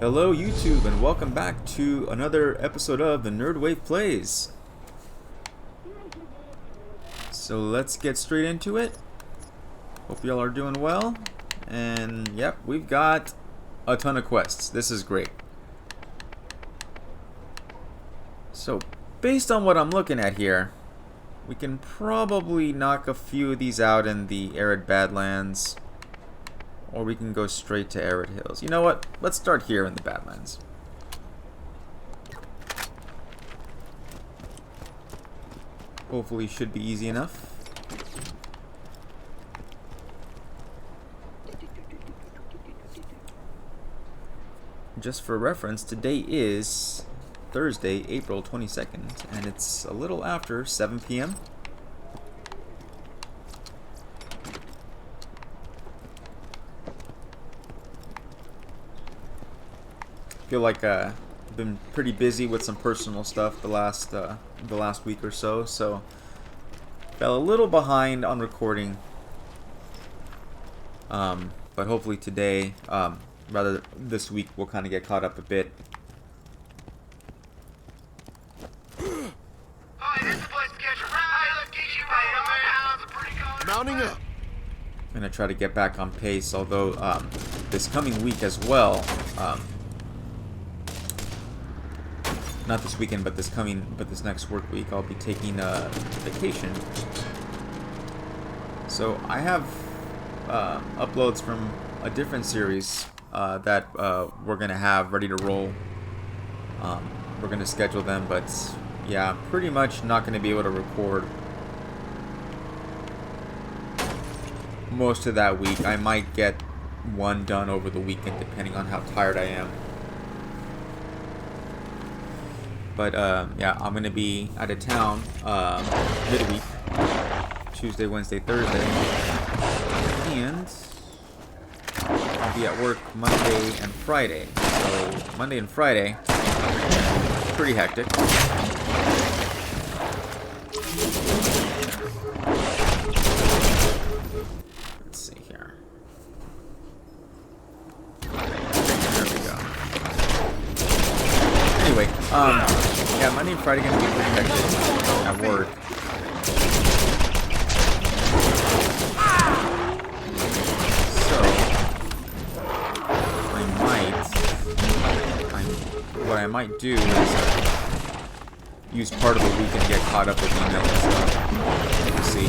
Hello YouTube and welcome back to another episode of the Nerdwave Plays. So let's get straight into it. Hope y'all are doing well. And yep, we've got a ton of quests. This is great. So based on what I'm looking at here, we can probably knock a few of these out in the Arid Badlands. Or we can go straight to Arid Hills. You know what? Let's start here in the Badlands. Hopefully should be easy enough. Just for reference, today is Thursday, April 22nd, and it's a little after 7 p.m. Feel like I've been pretty busy with some personal stuff the last week or so, so fell a little behind on recording. But hopefully today, rather this week, we'll kind of get caught up a bit. Mounting up. I'm gonna try to get back on pace, although this coming week as well. Not this weekend, but this next work week, I'll be taking a vacation. So I have uploads from a different series that we're gonna have ready to roll. We're gonna schedule them, but yeah, pretty much not gonna be able to record most of that week. I might get one done over the weekend, depending on how tired I am. But yeah, I'm gonna be out of town midweek, Tuesday, Wednesday, Thursday, and I'll be at work Monday and Friday. So Monday and Friday, pretty hectic. Let's see here. There we go. Anyway, yeah, Monday and Friday gonna be pretty hectic at work. So what I might do is use part of the week and get caught up with email and stuff. We'll see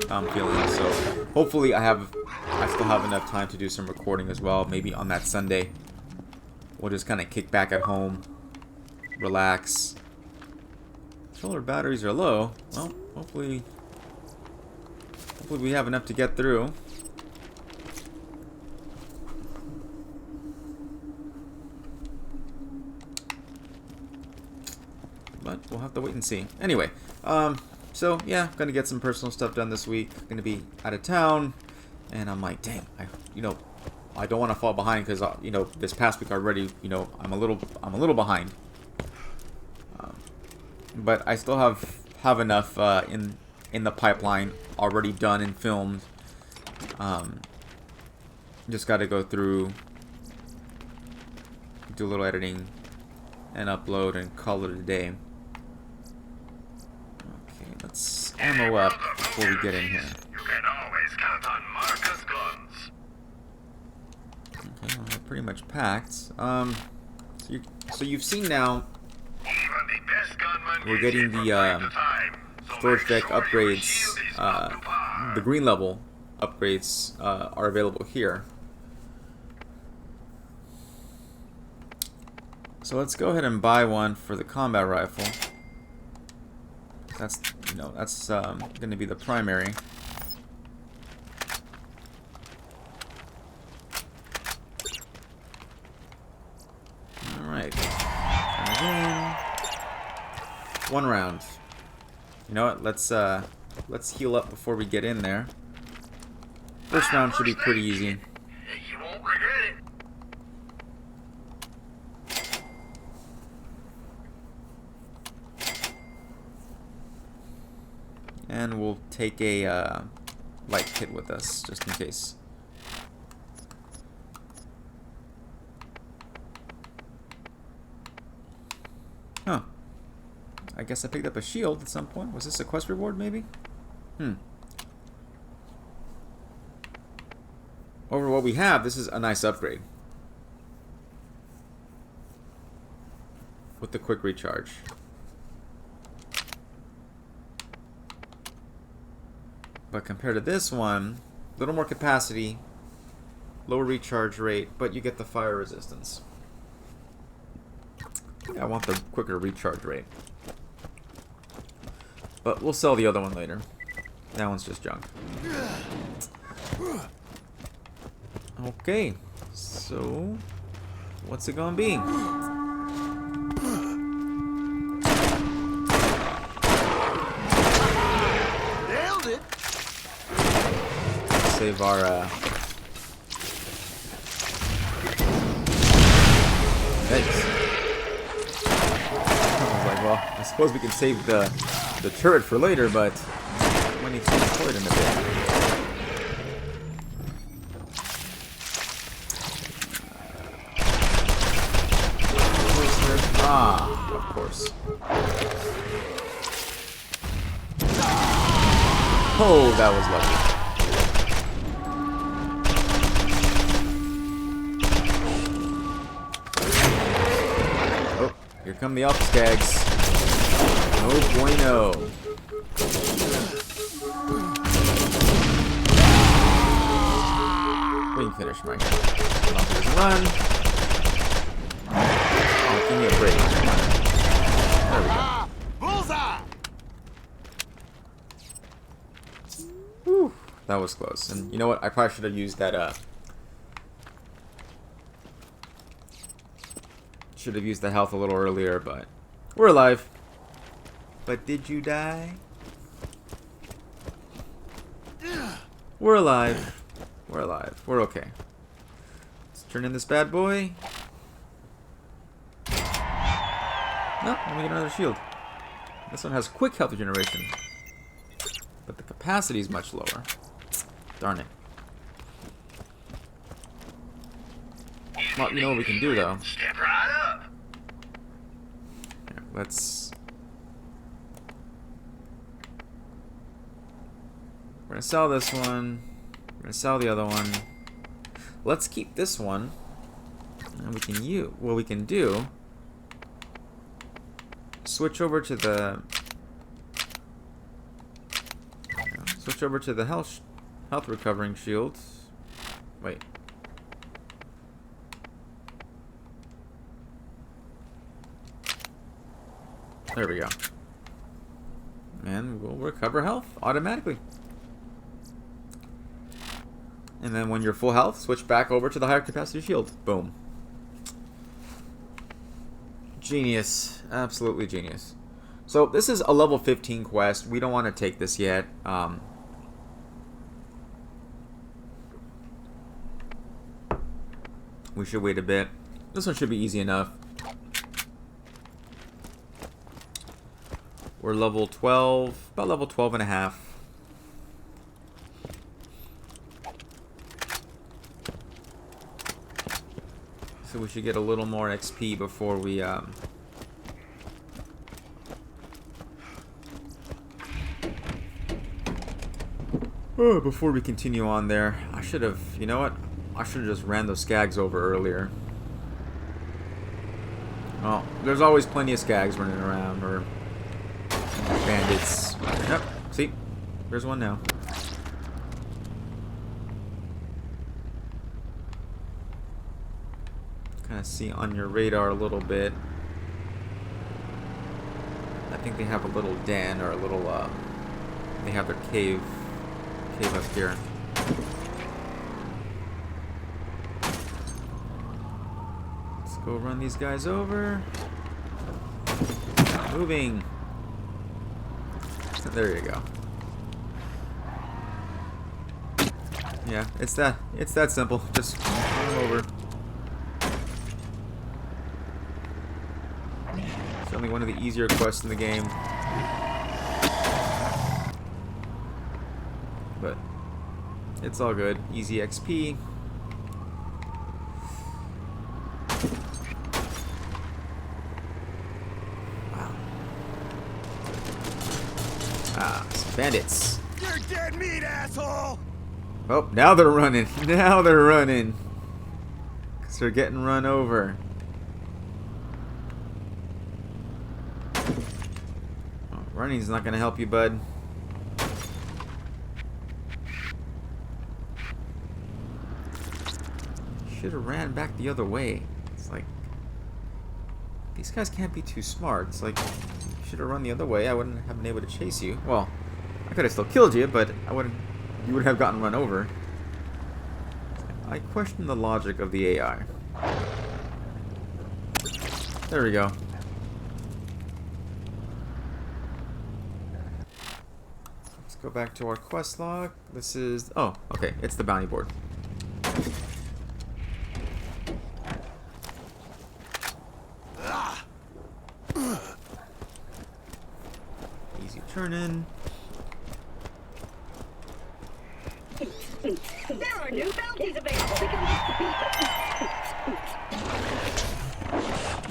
how I'm feeling. So hopefully I still have enough time to do some recording as well. Maybe on that Sunday, we'll just kind of kick back at home. Relax. Solar batteries are low. Well, hopefully we have enough to get through. But we'll have to wait and see. Anyway, so yeah, gonna get some personal stuff done this week. Gonna be out of town, and I'm like, dang, I don't want to fall behind because this past week already, I'm a little behind. But I still have enough in the pipeline already done and filmed. Just got to go through, do a little editing, and upload and call it a day. Okay, let's ammo up before we get in here. You can always count on Marcus guns. Okay, well, we're pretty much packed. So you've seen now. We're getting the storage deck upgrades, the green level upgrades are available here. So let's go ahead and buy one for the combat rifle. That's going to be the primary. All right. One round. You know what? Let's heal up before we get in there. First round should be pretty easy. You won't regret it. And we'll take a light kit with us just in case. I guess I picked up a shield at some point. Was this a quest reward, maybe? Over what we have, this is a nice upgrade. With the quick recharge. But compared to this one, a little more capacity, lower recharge rate, but you get the fire resistance. I want the quicker recharge rate. But we'll sell the other one later. That one's just junk. Okay, so what's it gonna be? Nailed it. Save our thanks. I was like, well, I suppose we can save the turret for later, but we need to deploy it in a bit. Ah, of course. Oh, that was lucky. Oh, here come the alpha skags. No bueno. We can finish my run. Oh, give me a break. There we go. Bullseye. Whew, that was close. And you know what? I probably should have used that, should have used the health a little earlier, but we're alive. But did you die? We're alive. We're alive. We're okay. Let's turn in this bad boy. No, let me get another shield. This one has quick health regeneration, but the capacity is much lower. Darn it. Well, you know what we can do though. Step right up. Here, let's. We're gonna sell this one. We're gonna sell the other one. Let's keep this one, and we can use. What we can do. Switch over to the health recovering shield. Wait. There we go. And we'll recover health automatically. And then when you're full health, switch back over to the higher capacity shield. Boom. Genius. Absolutely genius. So this is a level 15 quest. We don't want to take this yet. We should wait a bit. This one should be easy enough. We're level 12, about level 12 and a half. So we should get a little more XP before we before we continue on there. I should have, you know what? I should have just ran those skags over earlier. Well, there's always plenty of skags running around, or bandits. Yep, see? There's one now. Kind of see on your radar a little bit. I think they have a little den, or a little, they have their cave up here. Let's go run these guys over. Moving. There you go. Yeah, it's that simple. Just run them over. It's only one of the easier quests in the game. But it's all good. Easy XP. Wow. Bandits. You're dead meat, asshole! Oh, now they're running. Now they're running. Because they're getting run over. Oh, running's not going to help you, bud. Should have ran back the other way. It's like, these guys can't be too smart. It's like, you should have run the other way. I wouldn't have been able to chase you. Well, I could have still killed you, but I wouldn't. You would have gotten run over. I question the logic of the AI. There we go. Let's go back to our quest log. This is... Oh, okay. It's the bounty board. Easy turn-in. There are new bounties available.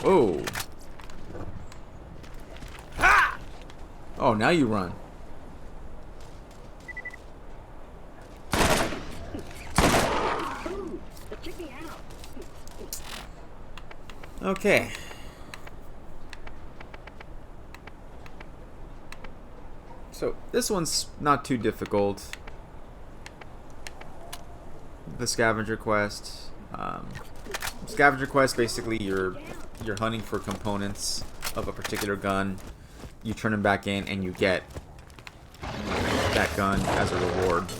Whoa. Oh, now you run. Check me out. Okay. So, this one's not too difficult. The scavenger quest. Scavenger quest, basically you're hunting for components of a particular gun. You turn them back in and you get that gun as a reward.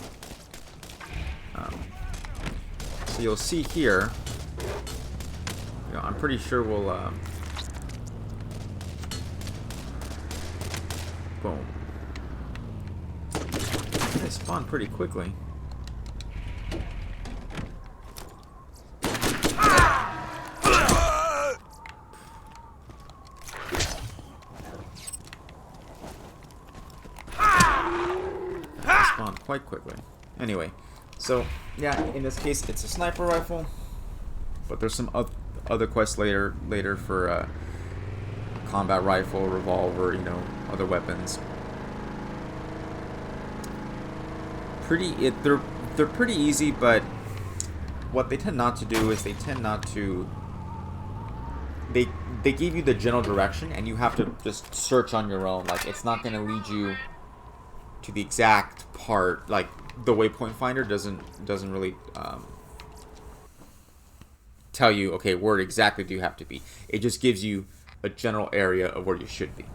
So you'll see here, you know, I'm pretty sure we'll boom. They spawn pretty quickly. Spawn quite quickly. Anyway, so yeah, in this case it's a sniper rifle, but there's some other quests later for combat rifle, revolver, you know, other weapons. They're pretty easy, but what they tend not to do is they give you the general direction and you have to just search on your own. Like, it's not going to lead you to the exact part. Like, the waypoint finder doesn't really tell you, okay, where exactly do you have to be. It just gives you a general area of where you should be,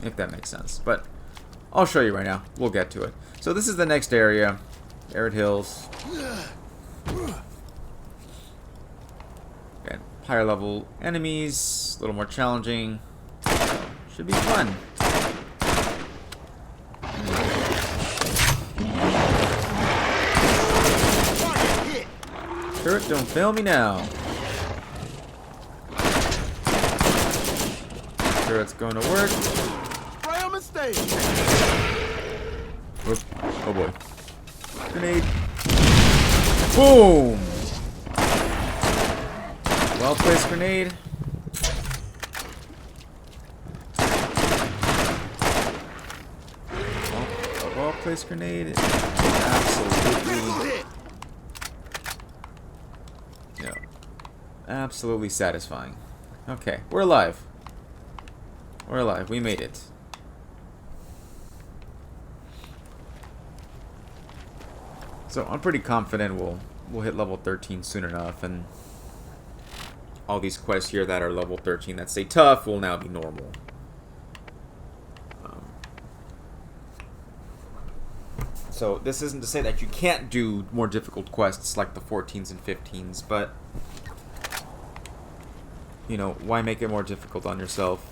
if that makes sense. But I'll show you right now. We'll get to it. So this is the next area, Arid Hills. Again, higher level enemies, a little more challenging. Should be fun. Turret, don't fail me now. Turret's going to work. Right on mistake. Whoop. Oh boy. Grenade. Boom! Well placed grenade. Well placed grenade. Absolutely. Yeah. Absolutely satisfying. Okay, we're alive. We're alive. We made it. So I'm pretty confident we'll hit level 13 soon enough, and all these quests here that are level 13 that say tough will now be normal. So this isn't to say that you can't do more difficult quests like the 14s and 15s, but you know, why make it more difficult on yourself?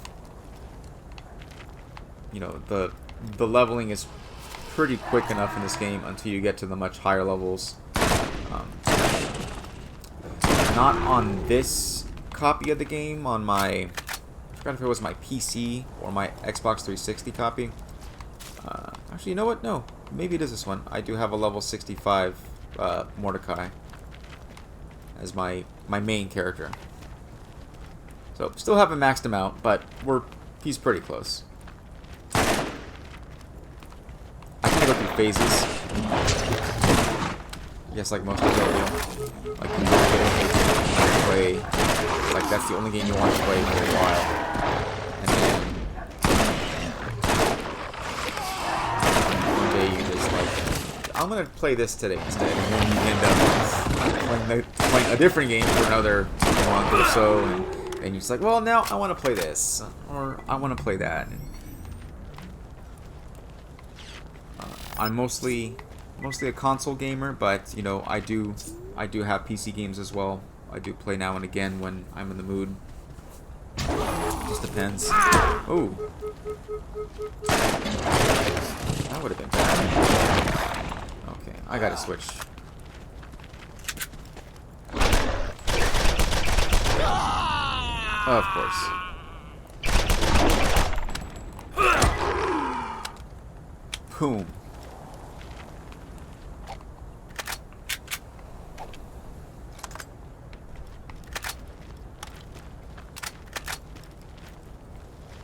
You know, the leveling is pretty quick enough in this game until you get to the much higher levels. Not on this copy of the game, on my, I forgot if it was my PC or my Xbox 360 copy. Actually, you know what? No, maybe it is this one. I do have a level 65 Mordecai as my main character. So still haven't maxed him out, but he's pretty close. go through phases. I guess like most people do. Like you really get into a game and play. Like that's the only game you want to play for a while. And then one day you just like, I'm gonna play this today instead. And then you end up playing a different game for another month or so, and you're just like, well, now I want to play this, or I want to play that. I'm mostly a console gamer, but you know, I do have PC games as well. I do play now and again when I'm in the mood. Just depends. Oh, that would have been bad. Okay, I gotta switch. Of course. Boom.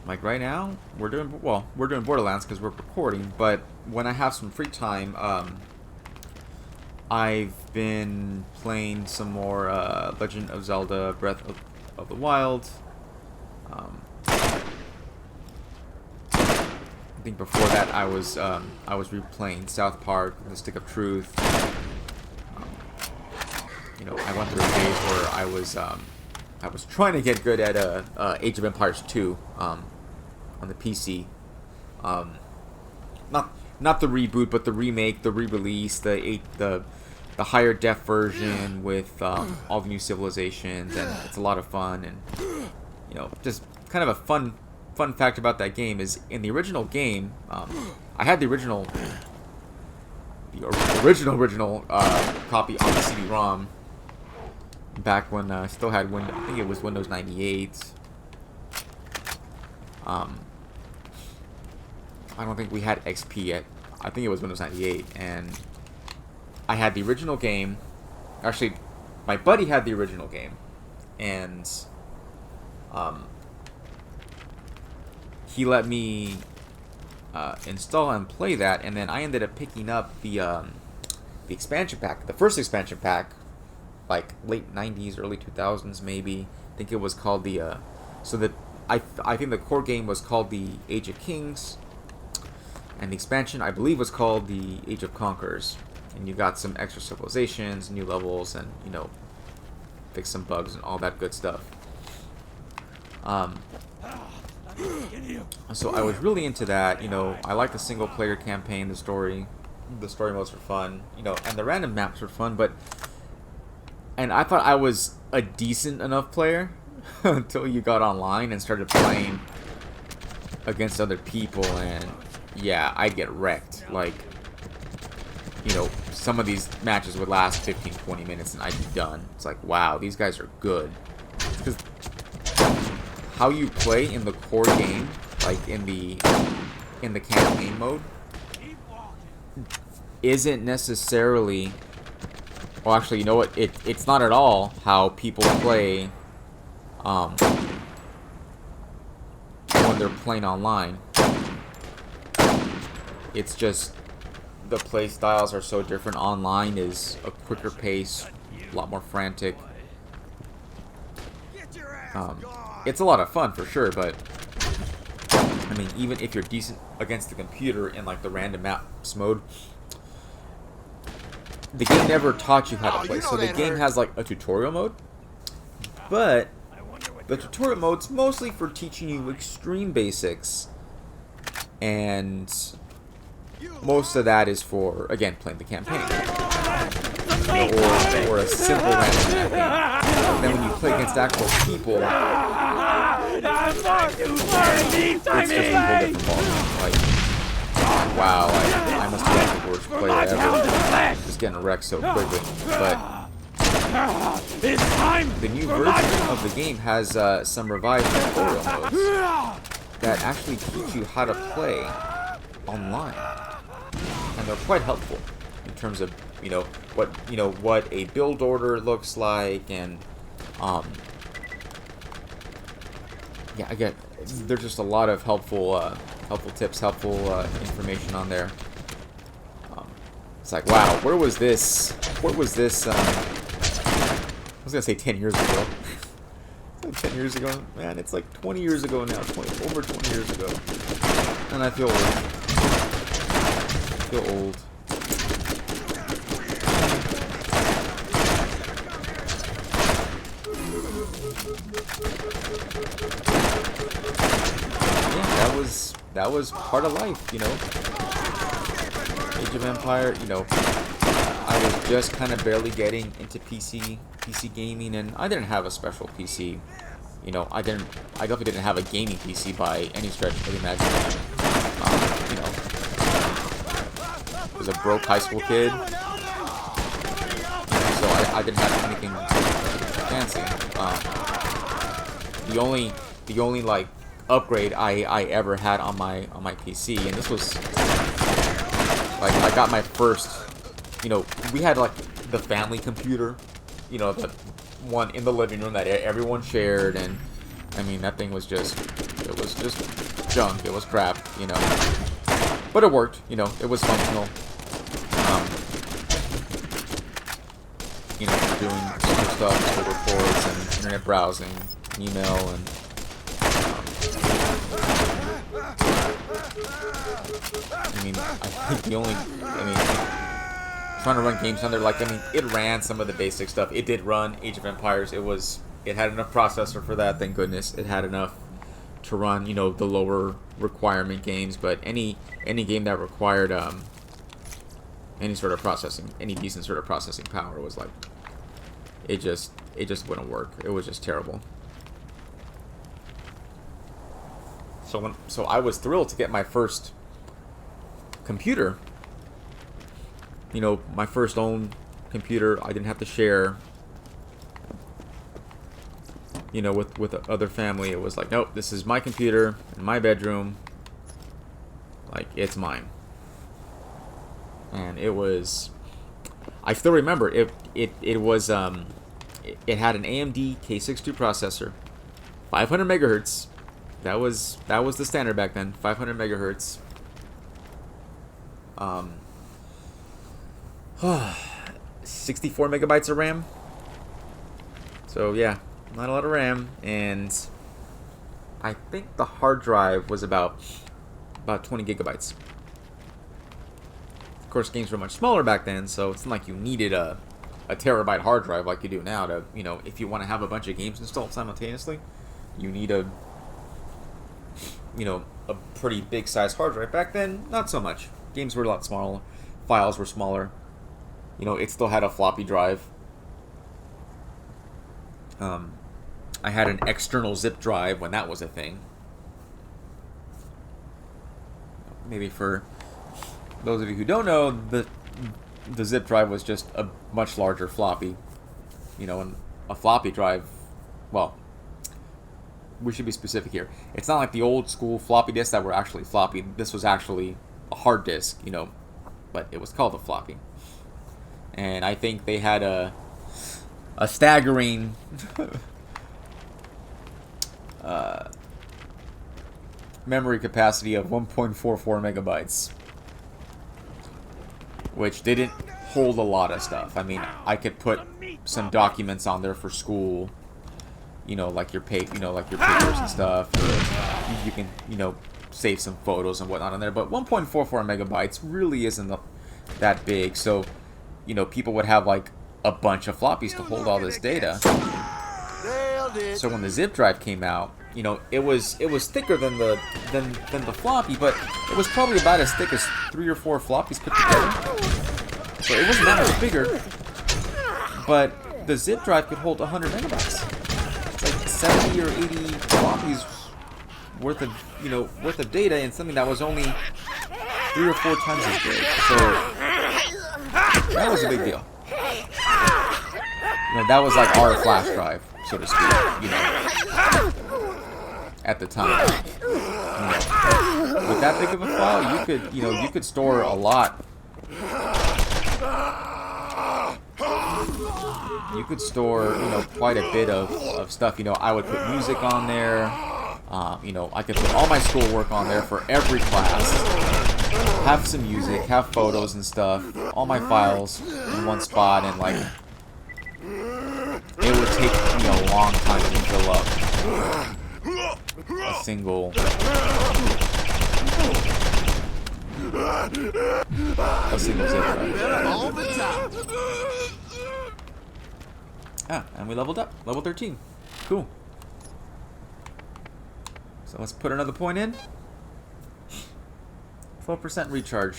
Like right now, we're doing Borderlands because we're recording, but when I have some free time, I've been playing some more Legend of Zelda Breath of the Wild. I think before that I was replaying South Park, The Stick of Truth. You know, I went through a phase where I was trying to get good at Age of Empires 2 on the PC. Not the reboot, but the remake, the re-release, the higher def version with all the new civilizations, and it's a lot of fun. And you know, just kind of a fun fact about that game is in the original game, I had the original copy on the CD-ROM back when I still had Windows. I think it was Windows 98. I don't think we had XP yet. I think it was Windows 98, and I had the original game. Actually, my buddy had the original game, and he let me install and play that, and then I ended up picking up the expansion pack, the first expansion pack, like late 90s, early 2000s maybe. I think it was called the I think the core game was called the Age of Kings, and the expansion I believe was called the Age of Conquerors. And you got some extra civilizations, new levels, and you know, fix some bugs and all that good stuff. So I was really into that. You know, I like the single player campaign, the story modes were fun. You know, and the random maps were fun. And I thought I was a decent enough player until you got online and started playing against other people, and yeah, I'd get wrecked. Like, you know, some of these matches would last 15-20 minutes and I'd be done. It's like, wow, these guys are good. Because how you play in the core game, like in the campaign mode, isn't necessarily, well, actually, you know what, it's not at all how people play when they're playing online. It's just the play styles are so different. Online is a quicker pace, a lot more frantic. It's a lot of fun for sure, but I mean, even if you're decent against the computer in like the random maps mode, the game never taught you how to play. So the game has like a tutorial mode, but the tutorial mode's mostly for teaching you extreme basics, and most of that is for, again, playing the campaign, or a simple random campaign. But then when you play against actual people, it's just a whole different ballgame. Like, wow, I must be like the worst player ever, just getting wrecked so quickly. But the new version of the game has some revised tutorial modes that actually teach you how to play online, and they're quite helpful in terms of what a build order looks like, and yeah, again, there's just a lot of helpful tips, helpful information on there. It's like, wow, where was this, I was gonna say 10 years ago. 10 years ago? Man, it's like 20 years ago now, over 20 years ago. And I feel old. I feel old. Yeah, that was part of life, you know. Age of Empire, you know. I was just kind of barely getting into PC gaming, and I didn't have a special PC. You know, I definitely didn't have a gaming PC by any stretch of the imagination. You know, I was a broke high school kid, so I didn't have anything fancy. The only like upgrade I ever had on my PC, and this was like I got my first. You know, we had like the family computer, you know, the one in the living room that everyone shared, and I mean that thing was just, it was just junk, it was crap, you know, but it worked, you know, it was functional, you know, for doing super stuff, for reports and internet browsing, email, and I mean, I think the only, trying to run games on there, like, I mean, it ran some of the basic stuff. It did run Age of Empires. It had enough processor for that, thank goodness. It had enough to run, you know, the lower requirement games, but any game that required any sort of processing, any decent sort of processing power was like, it just wouldn't work. It was just terrible. So I was thrilled to get my first computer. You know, my first own computer. I didn't have to share, you know, with other family. It was like, nope, this is my computer in my bedroom. Like, it's mine. And it was, I still remember it was it had an AMD K62 processor, 500 megahertz. That was the standard back then, 500 megahertz. 64 megabytes of RAM. So yeah, not a lot of RAM, and I think the hard drive was about 20 gigabytes. Of course, games were much smaller back then, so it's not like you needed a terabyte hard drive like you do now to, you know, if you want to have a bunch of games installed simultaneously, you need a, you know, a pretty big size hard drive. Back then, not so much. Games were a lot smaller, files were smaller. You know, it still had a floppy drive. I had an external zip drive when that was a thing. Maybe for those of you who don't know, the zip drive was just a much larger floppy. You know, and a floppy drive, well, we should be specific here. It's not like the old school floppy disks that were actually floppy. This was actually a hard disk, you know, but it was called a floppy. And I think they had a staggering memory capacity of 1.44 megabytes, which didn't hold a lot of stuff. I mean, I could put some documents on there for school, you know, like your papers and stuff. You can, you know, save some photos and whatnot on there. But 1.44 megabytes really isn't that big. So, you know, people would have like a bunch of floppies to hold all this data. So when the zip drive came out, you know, it was thicker than the floppy, but it was probably about as thick as 3 or 4 floppies put together. So it wasn't that much bigger. But the zip drive could hold 100 megabytes. It's like 70 or 80 floppies worth of data in something that was only 3 or 4 times as big. So that was a big deal. You know, that was like our flash drive, so to speak, you know, at the time. You know, with that big of a file, you could store a lot. You could store, you know, quite a bit of stuff. You know, I would put music on there. You know, I could put all my schoolwork on there for every class. have some music, have photos and stuff, all my files in one spot, and like it would take me a long time to fill up a single zip drive. All the time. Ah, and we leveled up. Level 13. Cool. So let's put another point in. 12% recharge.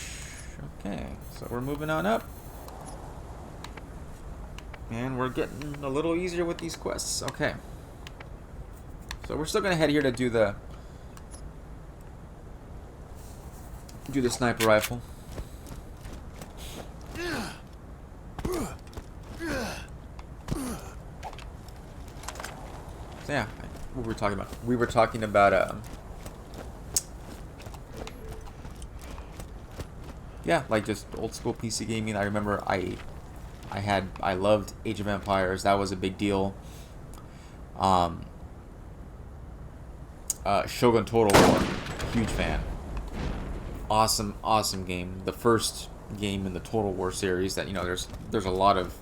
Okay, so we're moving on up. And we're getting a little easier with these quests. Okay. So we're still gonna head here to do the sniper rifle. So yeah, what were we talking about? We were talking about yeah, like just old school PC gaming. I remember I loved Age of Empires. That was a big deal. Shogun Total War, huge fan. Awesome game. The first game in the Total War series. That, you know, there's a lot of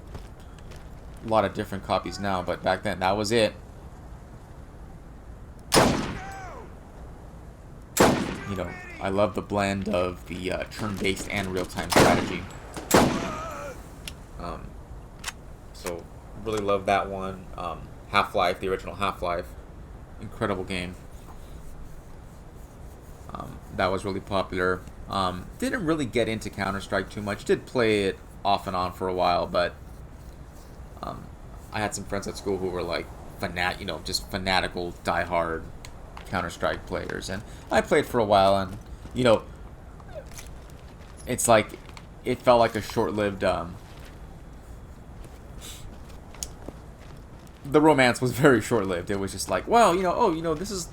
different copies now, but back then that was it. You know, I love the blend of the turn-based and real-time strategy. So really love that one. Half-Life, the original Half-Life, incredible game. That was really popular. Didn't really get into Counter-Strike too much. Did play it off and on for a while, but I had some friends at school who were like just fanatical, die-hard Counter-Strike players, and I played for a while, and you know, it's like it felt like a short-lived. The romance was very short-lived. It was just like, well, this is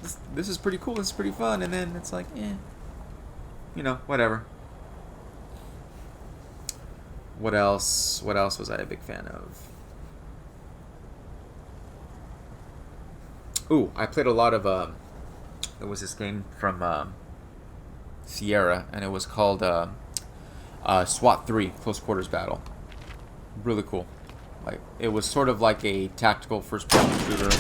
pretty cool. This is pretty fun, and then it's like, whatever. What else? What else was I a big fan of? Ooh, I played a lot of. It was this game from Sierra, and it was called SWAT 3: Close Quarters Battle. Really cool. Like, it was sort of like a tactical first-person shooter,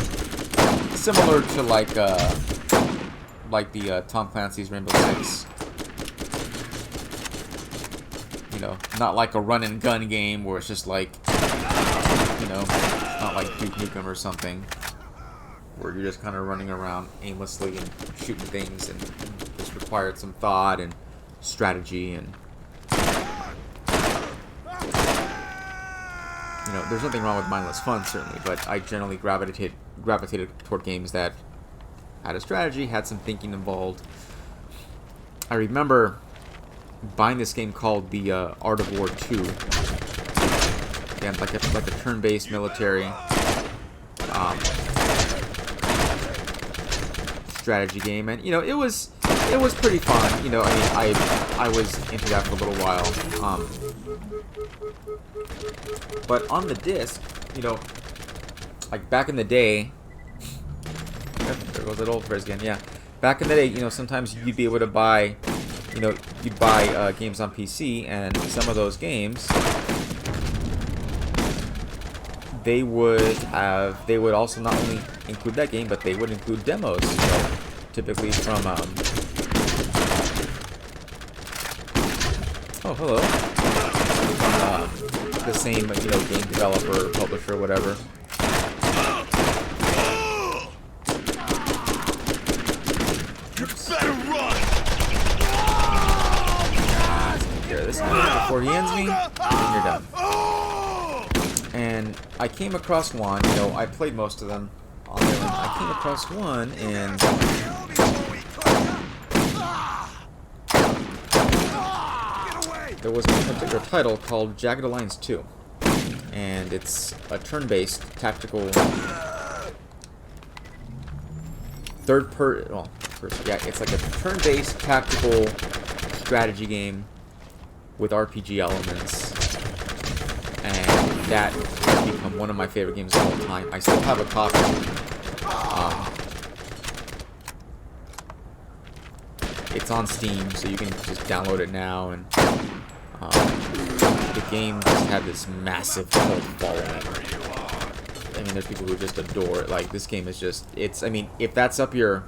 similar to like the Tom Clancy's Rainbow Six. You know, not like a run-and-gun game where it's just like, it's not like Duke Nukem or something, where you're just kind of running around aimlessly and shooting things, and this required some thought and strategy, and there's nothing wrong with mindless fun, certainly, but I generally gravitated toward games that had a strategy, had some thinking involved. I remember buying this game called the Art of War 2. Again, like a turn-based military strategy game, and it was pretty fun. I mean, I was into that for a little while. But on the disc, like back in the day, there goes that old phrase again. Yeah, back in the day, sometimes you'd be able to buy, you'd buy games on PC, and some of those games, they would also not only include that game, but they would include demos, typically from oh, hello. The same, game developer, publisher, whatever. You better run! Take care of this guy before he ends me, and you're done. And I came across one, I played most of them on there, and I came across one, and there was a particular title called Jagged Alliance 2, and it's a turn-based tactical it's like a turn-based tactical strategy game with RPG elements, and that has become one of my favorite games of all time. I still have a copy. It's on Steam, so you can just download it now. And the game just had this massive cult following. I mean, there's people who just adore it. Like, this game is just, it's, I mean, if that's up your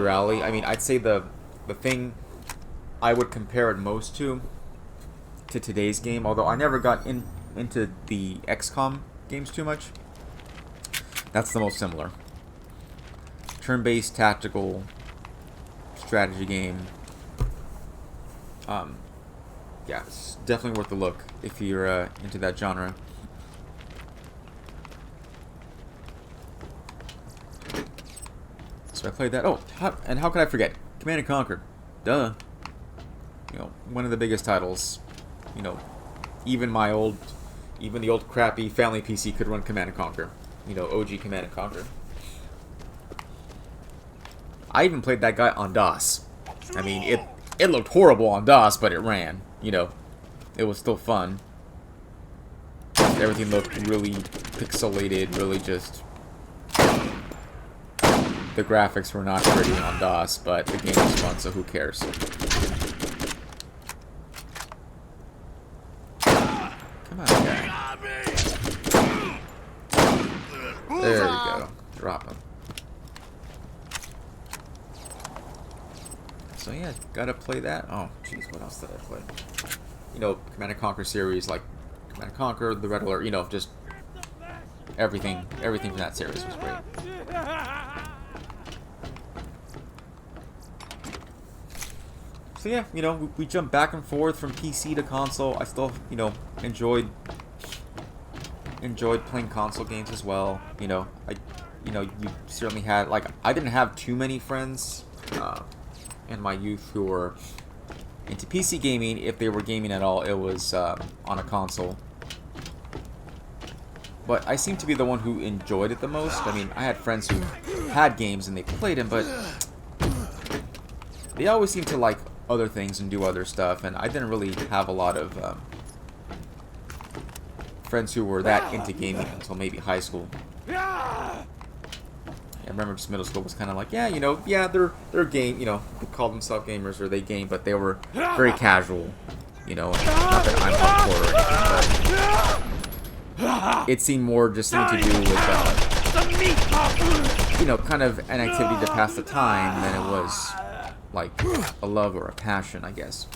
alley, I mean, I'd say the thing I would compare it most to today's game, although I never got into the XCOM games too much, that's the most similar. Turn-based tactical strategy game. Yeah, it's definitely worth a look if you're into that genre. So I played that. Oh, how could I forget? Command and Conquer. Duh. You know, one of the biggest titles. You know, even the old crappy family PC could run Command and Conquer. You know, OG Command and Conquer. I even played that guy on DOS. I mean, it looked horrible on DOS, but it ran. You know, it was still fun. Everything looked really pixelated, really just... The graphics were not pretty on DOS, but the game was fun, so who cares? Come on, guy. There we go. Drop him. So yeah, gotta play that. Oh, jeez, what else did I play? You know, Command & Conquer series, like Command & Conquer, the Red Alert, you know, just everything from that series was great. So yeah, you know, we jumped back and forth from PC to console. I still, you know, enjoyed playing console games as well. You know, you certainly had, like, I didn't have too many friends in my youth who were into PC gaming. If they were gaming at all, it was on a console. But I seem to be the one who enjoyed it the most. I mean, I had friends who had games and they played them, but they always seemed to like other things and do other stuff, and I didn't really have a lot of friends who were that into gaming until maybe high school. I remember just middle school was kind of like, yeah, you know, yeah, they're game, you know, they call themselves gamers or they game, but they were very casual, you know, not that I'm hardcore or anything, but it seemed more just something to do with, you know, kind of an activity to pass the time than it was like a love or a passion, I guess,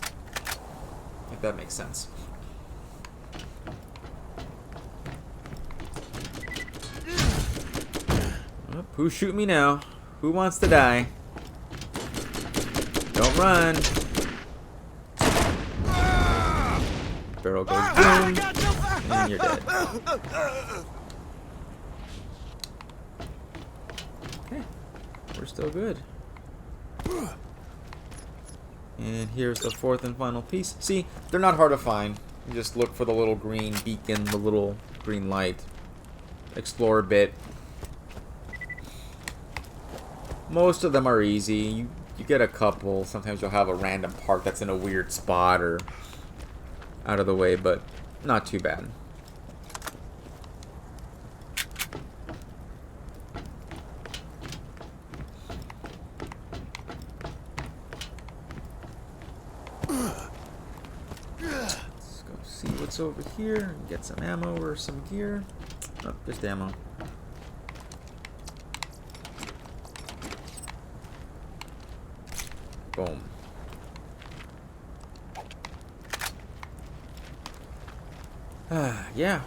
if that makes sense. Oh, who's shooting me now? Who wants to die? Don't run. Barrel goes boom, and you're dead. Okay, we're still good. And here's the fourth and final piece. See, they're not hard to find. You just look for the little green beacon, the little green light. Explore a bit. Most of them are easy. You get a couple. Sometimes you'll have a random part that's in a weird spot or out of the way, but not too bad. What's over here and get some ammo or some gear. Oh, just ammo. Boom. Yeah,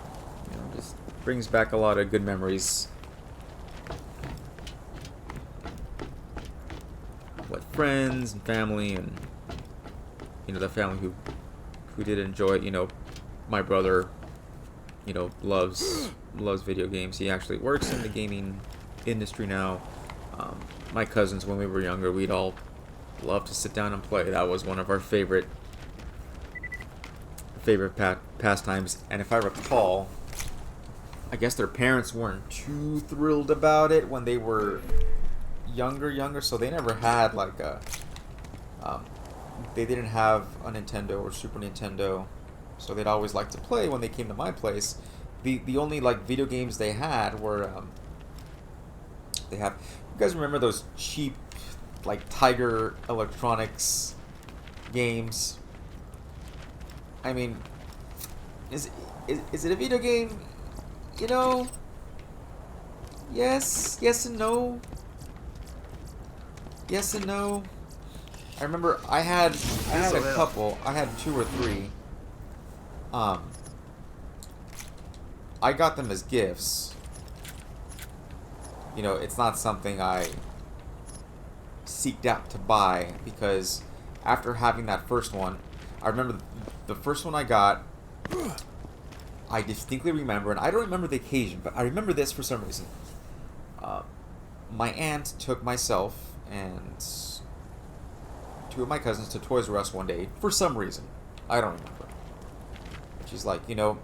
you know, just brings back a lot of good memories. With friends and family, and you know, the family who did enjoy it. You know, my brother, you know, loves video games. He actually works in the gaming industry now. My cousins, when we were younger, we'd all love to sit down and play. That was one of our favorite pastimes. And if I recall, I guess their parents weren't too thrilled about it when they were younger, so they never had like a they didn't have a Nintendo or Super Nintendo. So they'd always like to play when they came to my place. The only like video games they had were you guys remember those cheap like Tiger Electronics games. I mean, is it a video game? You know, yes and no. Yes and no. I remember I had a couple. I had 2 or 3. I got them as gifts. You know, it's not something I seeked out to buy, because after having that first one, I remember the first one I got, I distinctly remember, and I don't remember the occasion, but I remember this for some reason. My aunt took myself and 2 of my cousins to Toys R Us one day for some reason. I don't remember. She's like, you know,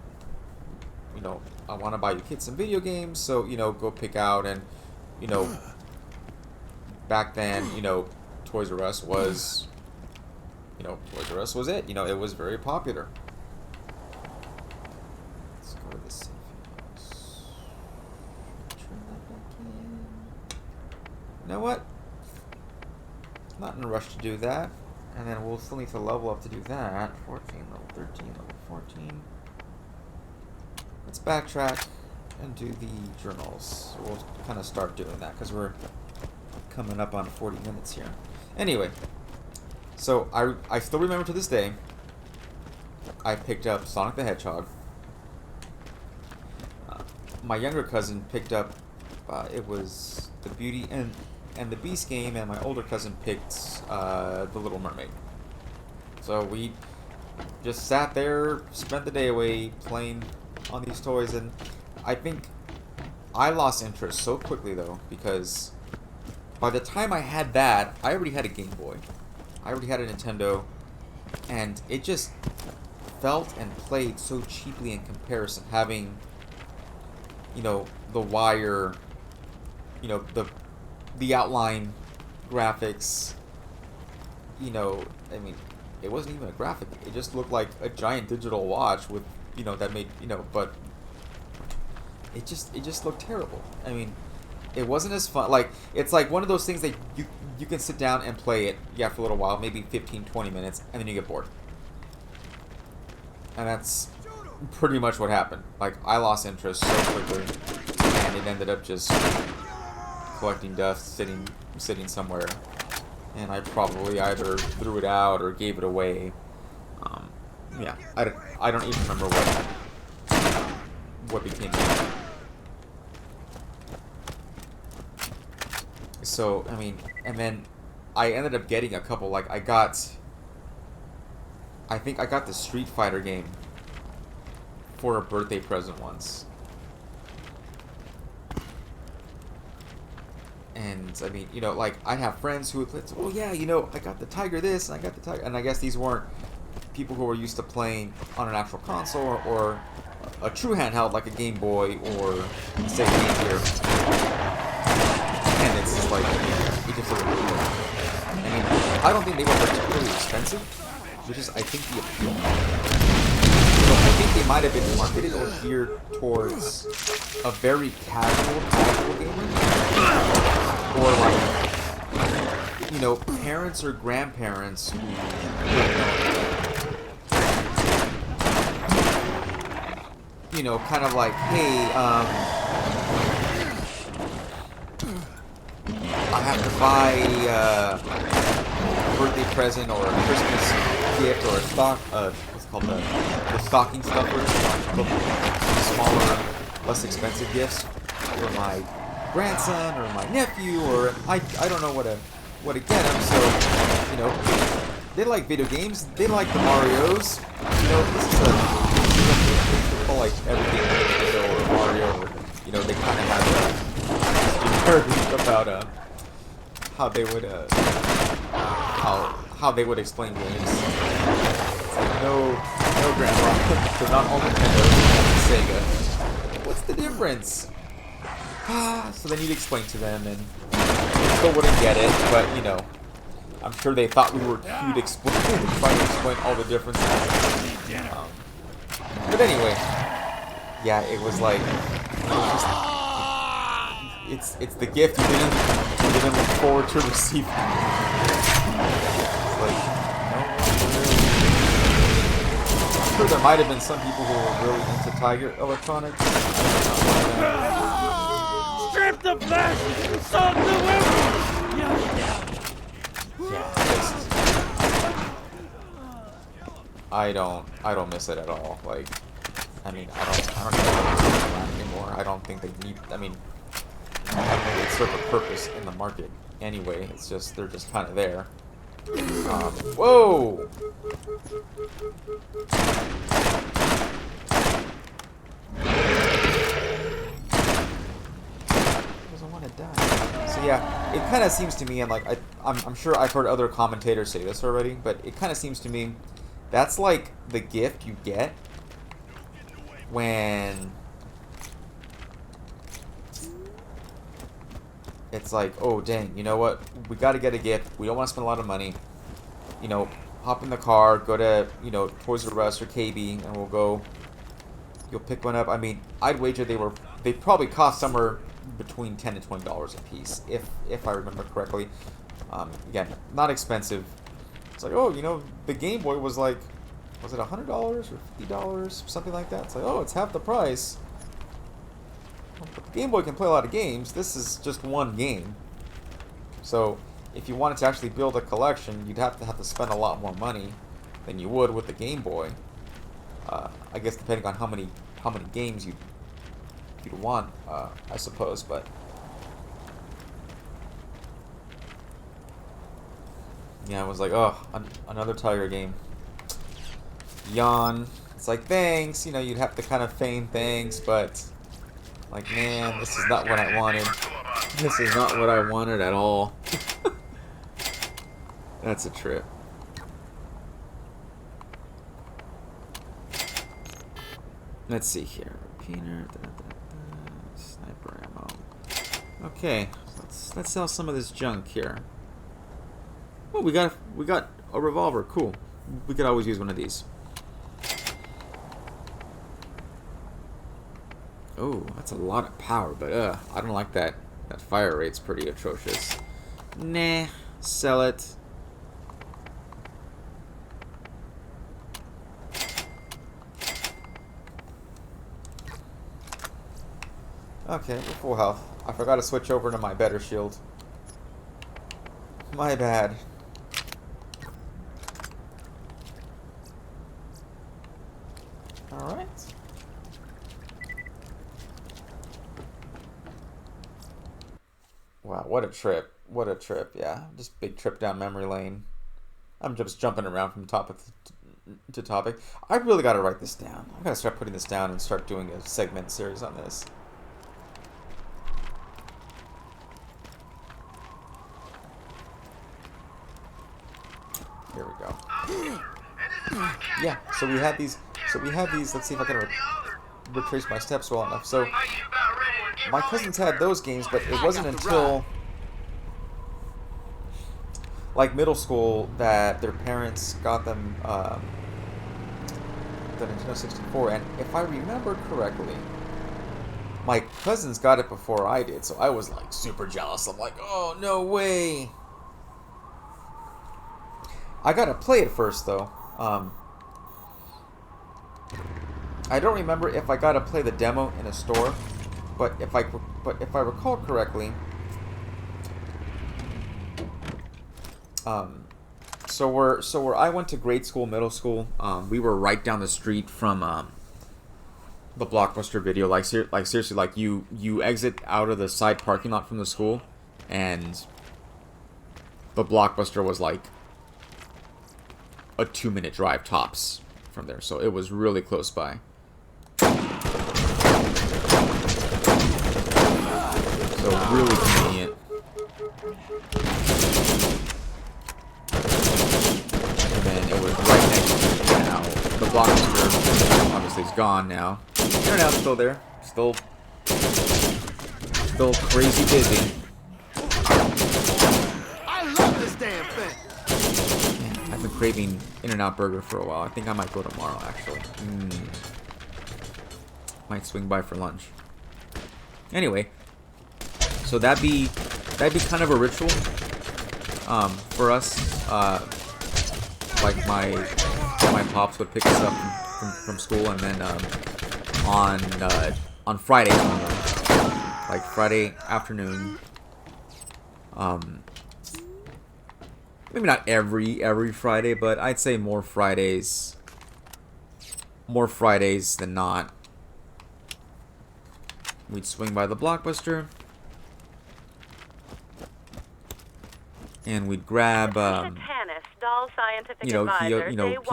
I want to buy you kids some video games, so, you know, go pick out. And, you know, back then, you know, Toys R Us was, Toys R Us was it. You know, it was very popular. Let's go to the safe house. Turn that back in. You know what? Not in a rush to do that. And then we'll still need to level up to do that. 14, level 13, level 14. Let's backtrack and do the journals. We'll kind of start doing that because we're coming up on 40 minutes here. Anyway, so I still remember to this day, I picked up Sonic the Hedgehog. My younger cousin picked up, it was the Beauty and the Beast game, and my older cousin picked The Little Mermaid. So we just sat there, spent the day away playing on these toys, and I think I lost interest so quickly though, because by the time I had that, I already had a Game Boy. I already had a Nintendo, and it just felt and played so cheaply in comparison, having, you know, the wire, you know, the outline graphics, you know, I mean, it wasn't even a graphic. It just looked like a giant digital watch with, you know, that made, you know, but it just looked terrible. I mean, it wasn't as fun. Like, it's like one of those things that you can sit down and play it, yeah, for a little while, maybe 15, 20 minutes, and then you get bored. And that's pretty much what happened. Like, I lost interest so quickly, and it ended up just collecting dust, sitting somewhere, and I probably either threw it out or gave it away. Yeah, I don't even remember what became of it. So, I mean, and then I ended up getting a couple. Like, I think I got the Street Fighter game for a birthday present once. And, I mean, you know, like, I have friends who would say, oh yeah, you know, I got the Tiger this, and I got the Tiger, and I guess these weren't people who were used to playing on an actual console or a true handheld like a Game Boy or, say, Game Gear. And it's just like, it just doesn't really work. I mean, I don't think they were particularly expensive, which is, I think, the appeal. So I think they might have been marketed or geared towards a very casual gamer. Or like, you know, parents or grandparents who, you know, kind of like, hey, I have to buy a birthday present or a Christmas gift or a what's called the stocking stuffers, the smaller, less expensive gifts for my grandson or my nephew, or I don't know what to get them. So, you know, they like video games. They like the Marios. You know, this is they call like everything Nintendo or Mario. Or, you know, they kind of have about how they would how they would explain games. It's like no grandma, so not all Nintendo, Sega. What's the difference? So then you'd explain to them, and still wouldn't get it, but, you know, I'm sure they thought we were cute trying to explain all the differences. But anyway, yeah, it was like, it's the gift you didn't look forward to receiving. It's like, I'm sure there might have been some people who were really into Tiger Electronics. Strip the flesh! Salt the weapons! I don't miss it at all. Like, I mean, I don't think they're around anymore. I don't think they need. I mean, I don't think they serve a purpose in the market anyway. It's just they're just kind of there. Whoa! Doesn't want to die. So yeah, it kind of seems to me, and like I'm sure I've heard other commentators say this already, but it kind of seems to me that's like the gift you get when it's like, oh dang, you know what? We got to get a gift. We don't want to spend a lot of money. You know, hop in the car, go to, you know, Toys R Us or KB, and we'll go. You'll pick one up. I mean, I'd wager they probably cost somewhere between $10 to $20 a piece, if I remember correctly. Again, not expensive. It's like, oh, you know, the Game Boy was like, was it $100 or $50, something like that? It's like, oh, it's half the price. But the Game Boy can play a lot of games. This is just one game. So, if you wanted to actually build a collection, you'd have to spend a lot more money than you would with the Game Boy. I guess depending on how many games you'd want, I suppose, but yeah, it was like, oh, another Tiger game. Yawn. It's like, thanks, you know, you'd have to kind of feign thanks, but like, man, this is not what I wanted. This is not what I wanted at all. That's a trip. Let's see here. Peanut, sniper ammo. Okay, let's sell some of this junk here. Oh, we got a revolver. Cool. We could always use one of these. Oh, that's a lot of power, but I don't like that. That fire rate's pretty atrocious. Nah, sell it. Okay, we're full health. I forgot to switch over to my better shield. My bad. Alright. Wow, what a trip. What a trip, yeah. Just big trip down memory lane. I'm just jumping around from topic to topic. I really gotta write this down. I gotta start putting this down and start doing a segment series on this. Here we go. Yeah, so we had these. Let's see if I can retrace my steps well enough. So my cousins had those games, but it wasn't until like middle school that their parents got them the Nintendo 64. And if I remember correctly, my cousins got it before I did, so I was like super jealous. I'm like, oh no way. I gotta play it first though. I don't remember if I gotta play the demo in a store, but if I recall correctly, so where I went to grade school, middle school, we were right down the street from the Blockbuster Video. Like seriously, like you exit out of the side parking lot from the school, and the Blockbuster was like a 2-minute drive tops from there, so it was really close by. So really convenient. And then it was right next to now. The Blockbuster obviously is gone now. Internet's still there, still crazy busy. I love this damn thing. I've been craving In-N-Out Burger for a while. I think I might go tomorrow, actually. Might swing by for lunch. Anyway, So that'd be kind of a ritual for us. Like my pops would pick us up from school, and then on Friday, like Friday afternoon, maybe not every Friday, but I'd say more Fridays than not, we'd swing by the Blockbuster and we'd grab he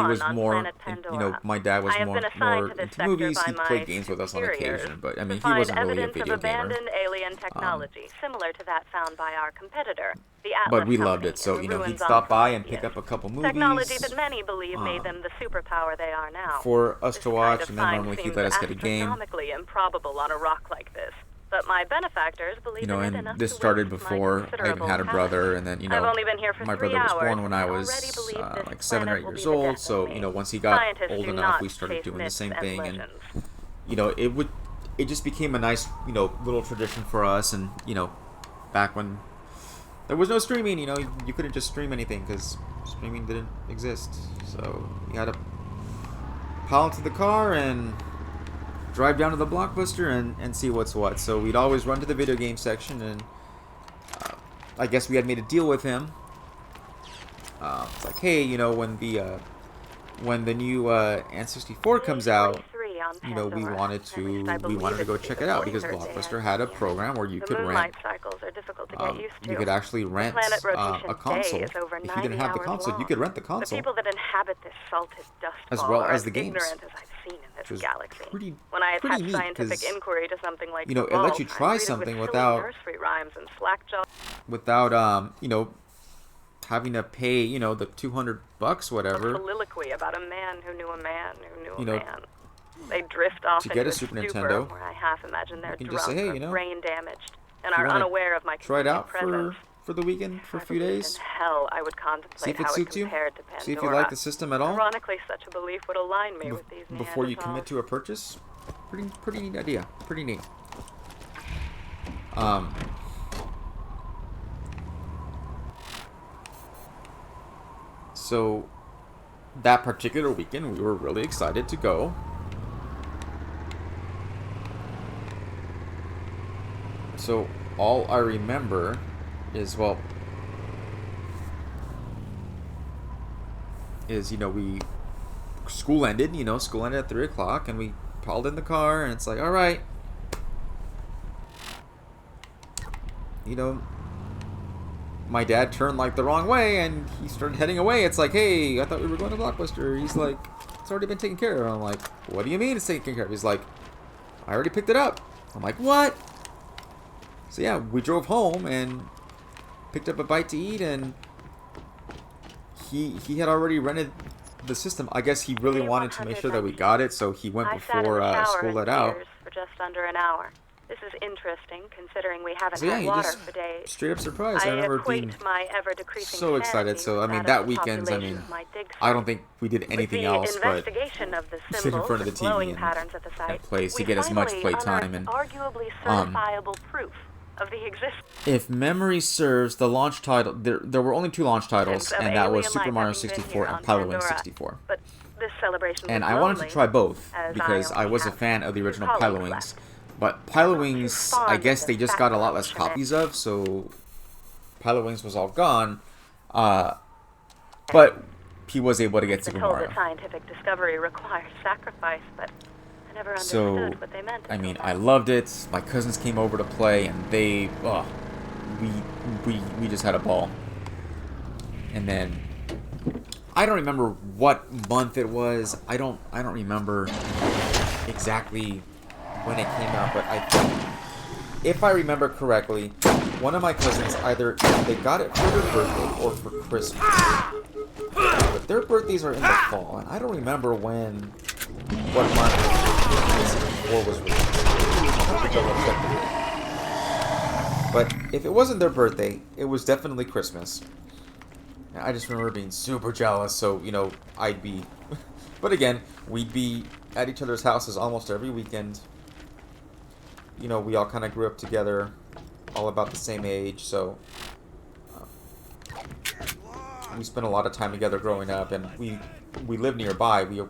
was more, my dad was more into movies. He'd play games with us on occasion, but I mean, he wasn't really a video gamer. Alien technology, similar to that found by our competitor, the Atlas but we loved Company, it, so in the he'd ruins stop on by and Prometheus. pick up a couple movies. Technology that many believe made them the superpower they are now. For us This to kind watch, of and then find normally he'd seems let us get a game. astronomically improbable on a rock like this. But my benefactors believe in it And enough this to started waste my before I even considerable had a brother, and then, I've only been here for my 3 brother was hours, born when I and was already believe this like 7 or 8 planet will years be the old, death so, of me. once he got Scientists old do enough, not we started chase doing the myths same and thing, and, legends. it just became a nice, little tradition for us, and, back when there was no streaming, you couldn't just stream anything, because streaming didn't exist, so you had to pile into the car and drive down to the Blockbuster and see what's what. So we'd always run to the video game section, and I guess we had made a deal with him. It's like, hey, when the new N64 comes out, we wanted to go check it out, because Blockbuster had a program where you could rent. You could actually rent a console. If you didn't have the console, you could rent the console. The people that inhabit this salted dust as ball well are as the games. ignorant as I've seen in this Was galaxy. pretty When I attach neat, scientific 'cause, inquiry to something like it lets you try I'm greeted something with silly without nursery rhymes and slack-jawed without having to pay the $200 whatever soliloquy about a man who knew a man who knew a man. They drift off to get a into Super stupor, Nintendo. where I half imagine they're You can drunk just say, hey, or brain damaged and if you are wanna unaware of my try it out presence. for the weekend for a few days. In hell, I would See contemplate if it how suits it you. compared to Pandora. See if you like the system at all. Ironically, such a belief would align me with these Before you commit Neanderthals. to a purchase. Pretty neat idea. Pretty neat. So that particular weekend, we were really excited to go. So all I remember is, school ended at 3 o'clock, and we piled in the car, and it's like, all right, my dad turned like the wrong way, and he started heading away. It's like, hey, I thought we were going to Blockbuster. He's like, it's already been taken care of. I'm like, what do you mean it's taken care of? He's like, I already picked it up. I'm like, what? So yeah, we drove home and picked up a bite to eat, and he had already rented the system. I guess he really wanted to make sure that we got it, so he went before school let out. For just under an hour. This is interesting, considering we haven't So yeah, had he water just for days. straight up surprised. I remember being my ever-decreasing so excited. fancy So I with mean, that that of the weekend, population of my dig I don't think we did anything else but investigation of the sit in symbols front of the and glowing TV patterns at the site, and play to we get as much finally play time. unearthed And arguably certifiable proof of the existence. if memory serves, the launch title, there were only 2 launch titles, Of and that was alien Super life Mario having been 64 here and on Pilot Wings Pandora. 64. But this celebration And was I wanted to lonely, try both as because I only was a have fan of the original colleagues Pilot Wings. left. But Pilot I'm not too Wings, fond I of guess the they just got a lot fact less that copies of, so Pilot Wings was all gone. But he was able to get Been Super told Mario. that scientific discovery requires sacrifice, but I never So, understood what they meant. I mean, until I now. loved it. My cousins came over to play, and they, we just had a ball. And then, I don't remember what month it was. I don't remember exactly when it came out, but if I remember correctly, one of my cousins either they got it for their birthday or for Christmas. But their birthdays are in the fall, and I don't remember what month PS4 was released. I'll have to double check the date. But if it wasn't their birthday, it was definitely Christmas. I just remember being super jealous, so, I'd be... But again, we'd be at each other's houses almost every weekend. We all kind of grew up together. all about the same age, so we spent a lot of time together growing up, and we lived nearby. We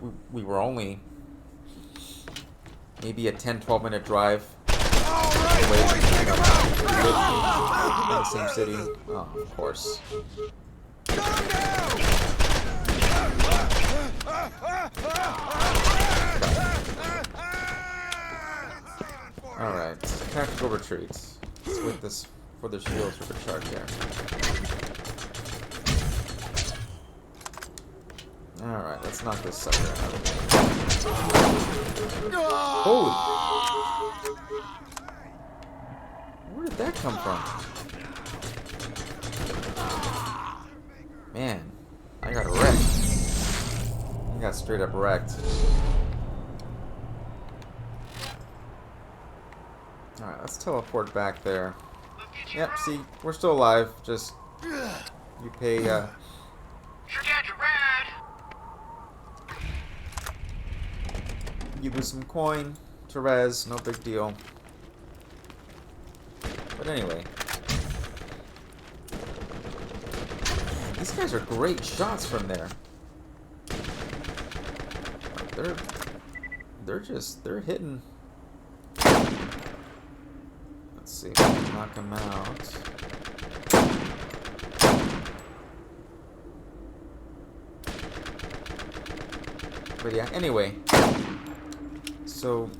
were only maybe a 10-12 minute drive away. You know, we lived in the same city. Oh, of course. Alright, tactical retreats. Let's wait this for the shields to recharge there. Alright, let's knock this sucker out. Holy! Where did that come from? Man, I got wrecked. I got straight up wrecked. Alright, let's teleport back there. Yep, see, we're still alive. Just, you pay, you lose some coin to res, no big deal. But anyway. These guys are great shots from there. Like they're hitting. Let's see if we can knock them out. But yeah, anyway. So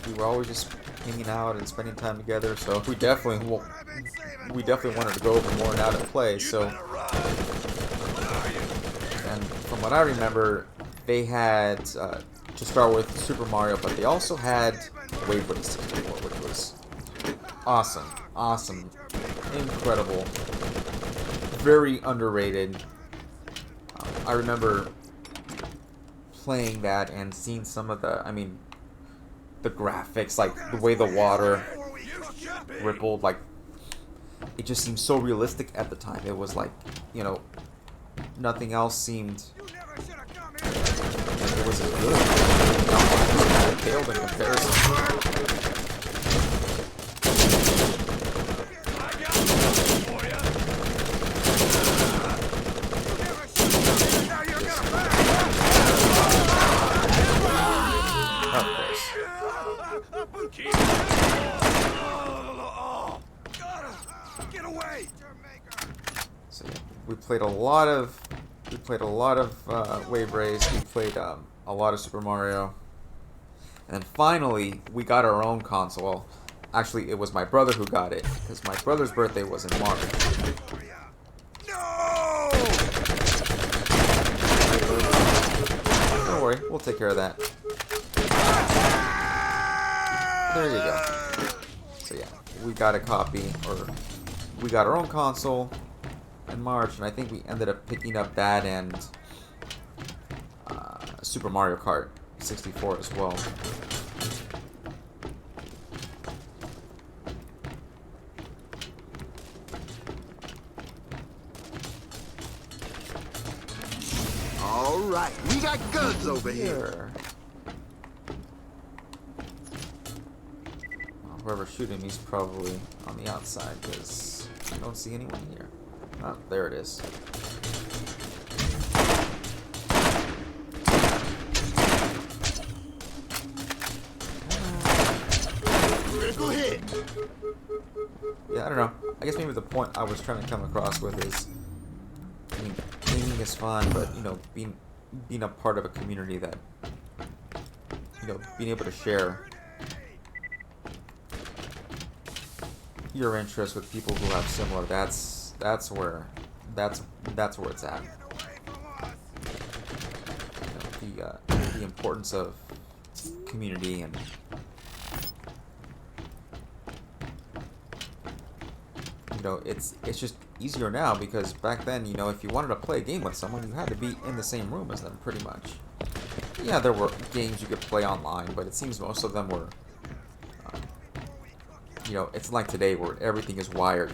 we were always just hanging out and spending time together, so we definitely wanted to go over more and out and play. So, and from what I remember, they had to start with Super Mario, but they also had Wave Race 64, which was awesome, incredible, very underrated. I remember playing that and seeing some of the, the graphics, like the way the water rippled, like it just seemed so realistic at the time. It was like, you know, nothing else seemed like it was as good. It failed in comparison. So yeah, we played a lot of Wave Race. We played a lot of Super Mario, and then finally we got our own console. Well, actually, it was my brother who got it because my brother's birthday was in March. No! Don't worry, we'll take care of that. There you go. So yeah, we got a copy, or we got our own console in March, and I think we ended up picking up that and Super Mario Kart 64 as well. All right, we got guns over here. Whoever's shooting me's probably on the outside because I don't see anyone here. Oh, there it is. Critical hit. Yeah, I don't know. I guess maybe the point I was trying to come across with is, gaming is fun, but being a part of a community that, being able to share your interests with people who have similar, that's where it's at. The importance of community, and it's just easier now because back then, if you wanted to play a game with someone, you had to be in the same room as them pretty much. Yeah, there were games you could play online, but it seems most of them were it's like today where everything is wired.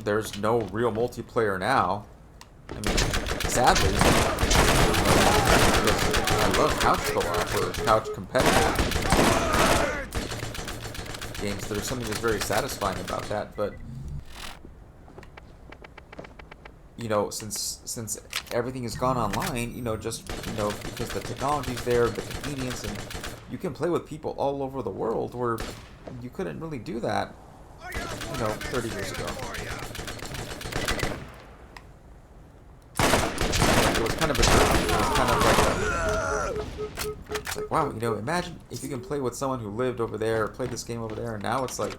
There's no real multiplayer now. Sadly, I love couch co-op or couch competitive games. There's something that's very satisfying about that, but you know, since everything has gone online, you know, just, you know, because the technology's there, the convenience, and you can play with people all over the world where you couldn't really do that, you know, 30 years ago. It was kind of a dream. It was kind of like it's like, wow, you know, imagine if you can play with someone who lived over there, or played this game over there, and now it's like,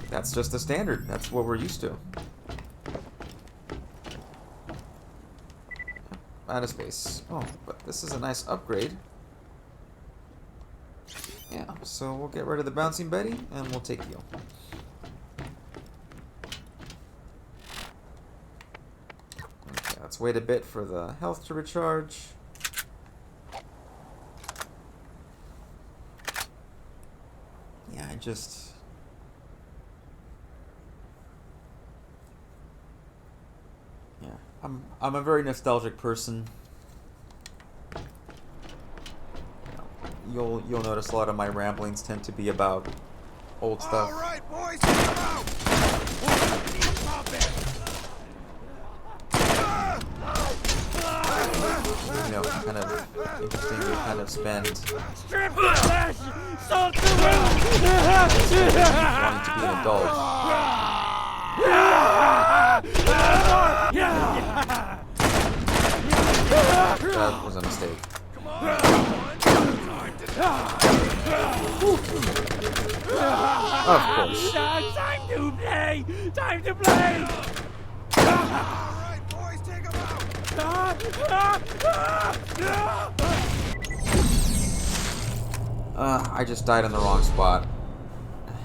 that's just the standard. That's what we're used to. Out of space. Oh, but this is a nice upgrade. Yeah, so we'll get rid of the bouncing Betty, and we'll take you. Okay, let's wait a bit for the health to recharge. Yeah, I just... Yeah, I'm a very nostalgic person. You'll notice a lot of my ramblings tend to be about old stuff. All right, boys, take 'em out. You know, kind of interesting to kind of spend Strip the flesh! Salt the wound! wanting to be an adult. That was a mistake. Of course. Time to play! Time to play! All right, boys, take 'em out. I just died in the wrong spot.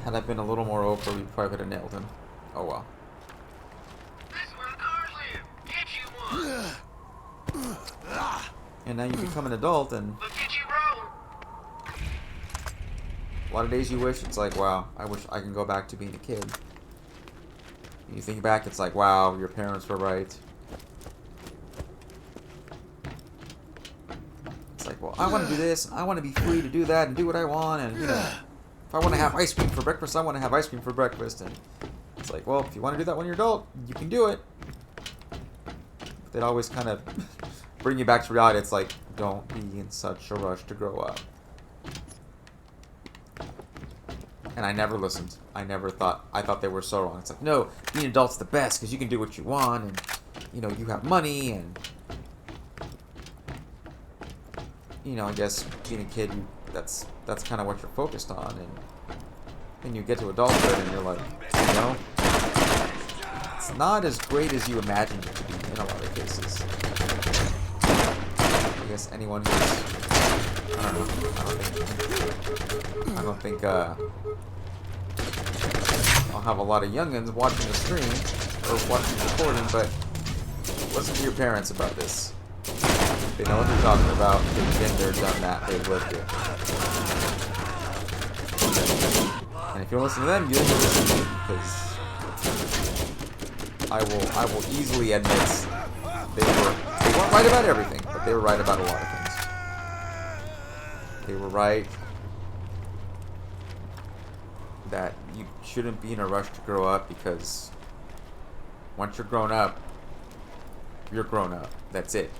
Had I been a little more over, we probably could have nailed him. Oh well. This is where the cars live. Get you one. And now you become an adult, and Look at you roll. a lot of days you wish, it's like, wow, I wish I can go back to being a kid. You think back, it's like, wow, your parents were right. It's like, well, I want to do this, I want to be free to do that and do what I want, and, you know, if I want to have ice cream for breakfast, I want to have ice cream for breakfast, and it's like, well, if you want to do that when you're an adult, you can do it. But they'd always kind of bring you back to reality. It's like, don't be in such a rush to grow up. And I never listened. I thought they were so wrong. It's like, no, being an adult's the best because you can do what you want, and, you know, you have money, and, you know, I guess being a kid, that's kind of what you're focused on, and then you get to adulthood and you're like, you know, it's not as great as you imagined it to be in a lot of cases. I guess anyone who's, I don't think I'll have a lot of youngins watching the stream or watching the recording, but listen to your parents about this. They know what they're talking about. They've been there, done that. They've lived it. And if you don't listen to them, you don't listen to me, because I will easily admit they weren't right about everything, but they were right about a lot of things. They were right that you shouldn't be in a rush to grow up, because once you're grown up, you're grown up. That's it.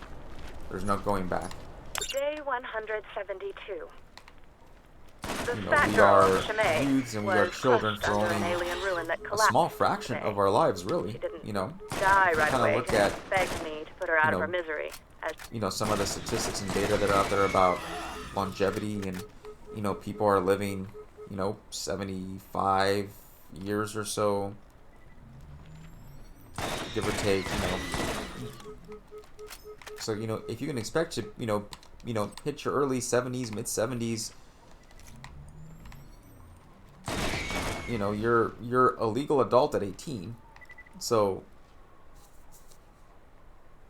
There's no going back. Day 172. The You know, fat we girl, are Shanae, youths and we was are children crushed for under only an alien ruin that a collapsed small fraction today. of our lives, really. She didn't You know, die right kinda away look and at, begged me to put her out you of her know, misery. As you know, some of the statistics and data that are out there about longevity, and, you know, people are living, you know, 75 years or so, give or take, you know. So, you know, if you can expect to, you know, hit your early 70s, mid 70s, you know, you're a legal adult at 18. So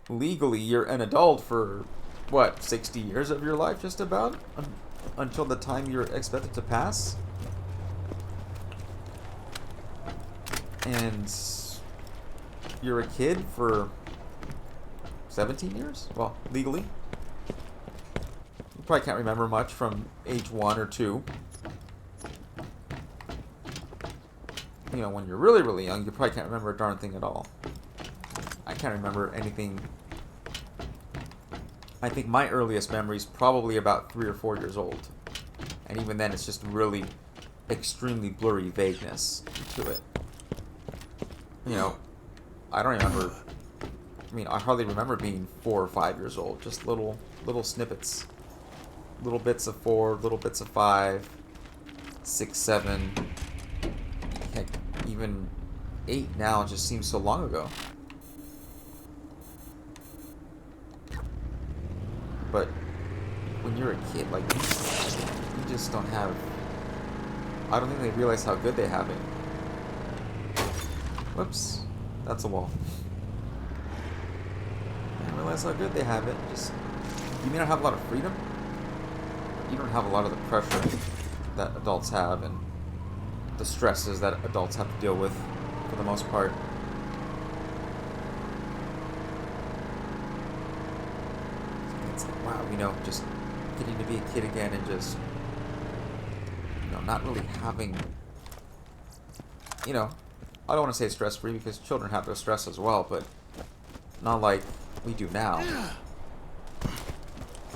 legally you're an adult for what, 60 years of your life, just about, until the time you're expected to pass. And you're a kid for 17 years? Well, legally. probably can't remember much from age 1 or 2. You know, when you're really, really young, you probably can't remember a darn thing at all. I can't remember anything. I think my earliest memory is probably about 3 or 4 years old. And even then, it's just really extremely blurry vagueness to it. You know, I don't remember. I mean, I hardly remember being 4 or 5 years old. Just little snippets. Little bits of 4, little bits of 5, 6, 7. Heck, even 8 now just seems so long ago. But when you're a kid, like, you just don't have... I don't think they realize how good they have it. Whoops. That's a wall. They don't realize how good they have it. Just... You may not have a lot of freedom. You don't have a lot of the pressure that adults have and the stresses that adults have to deal with for the most part. It's like, wow, you know, just getting to be a kid again and just, you know, not really having, you know, I don't want to say stress-free because children have their stress as well, but not like we do now.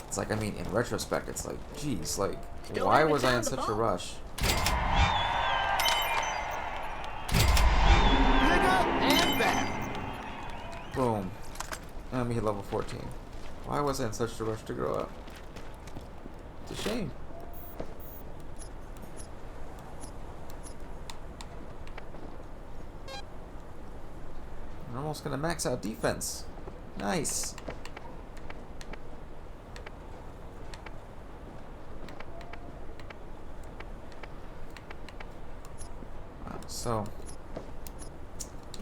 It's like, I mean, in retrospect, it's like, geez, like, why was I in such a rush? Bigger and better. Boom. Let me hit level 14. Why was I in such a rush to grow up? It's a shame. I'm almost gonna max out defense. Nice. So,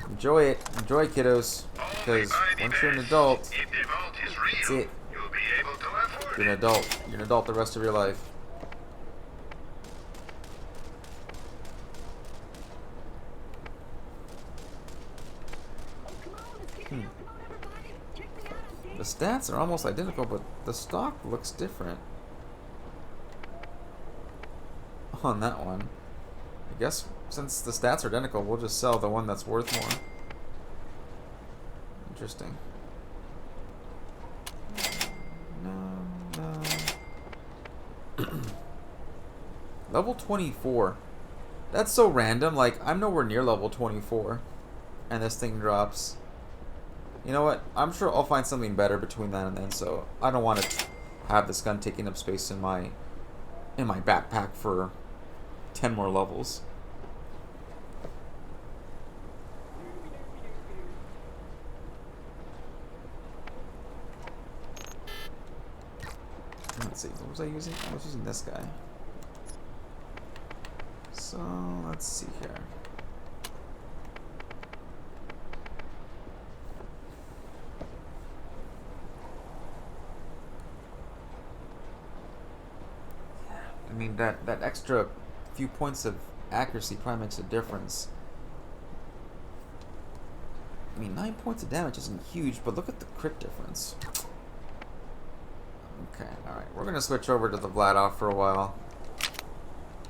enjoy it. Enjoy, kiddos. Because once you're an adult, If the vault is that's real, it. you'll be able to afford You're an it. adult. You're an adult the rest of your life. The stats are almost identical, but the stock looks different on that one. I guess since the stats are identical, we'll just sell the one that's worth more. Interesting. No. Level 24. That's so random. Like, I'm nowhere near level 24. And this thing drops. You know what? I'm sure I'll find something better between that and then, so I don't want to have this gun taking up space in my backpack for 10 more levels. Let's see, what was I using? I was using this guy. So, let's see here. I mean, that extra few points of accuracy probably makes a difference. I mean, 9 points of damage isn't huge, but look at the crit difference. Okay, alright. We're going to switch over to the Vladoff for a while.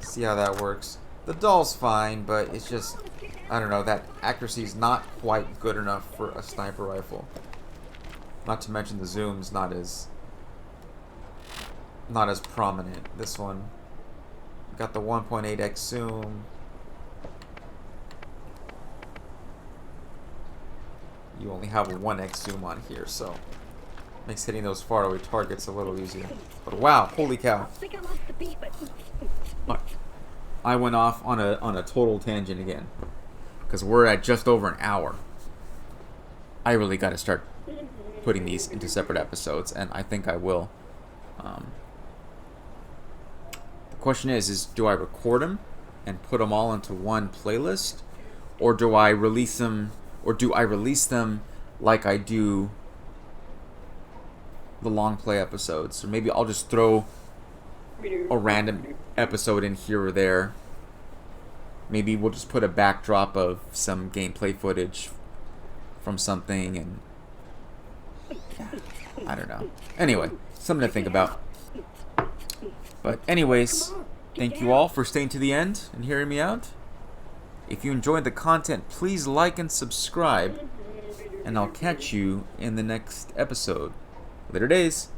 See how that works. The doll's fine, but it's just, I don't know, that accuracy is not quite good enough for a sniper rifle. Not to mention the zoom's not as prominent. This one got the 1.8x zoom. You only have a 1x zoom on here, so makes hitting those faraway targets a little easier. But wow, holy cow! I went off on a total tangent again because we're at just over an hour. I really got to start putting these into separate episodes, and I think I will. The question is do I record them and put them all into one playlist, or do I release them like I do the long play episodes? Or maybe I'll just throw a random episode in here or there. Maybe we'll just put a backdrop of some gameplay footage from something, and I don't know. Anyway, something to think about. But anyways, thank you all for staying to the end and hearing me out. If you enjoyed the content, please like and subscribe. And I'll catch you in the next episode. Later days.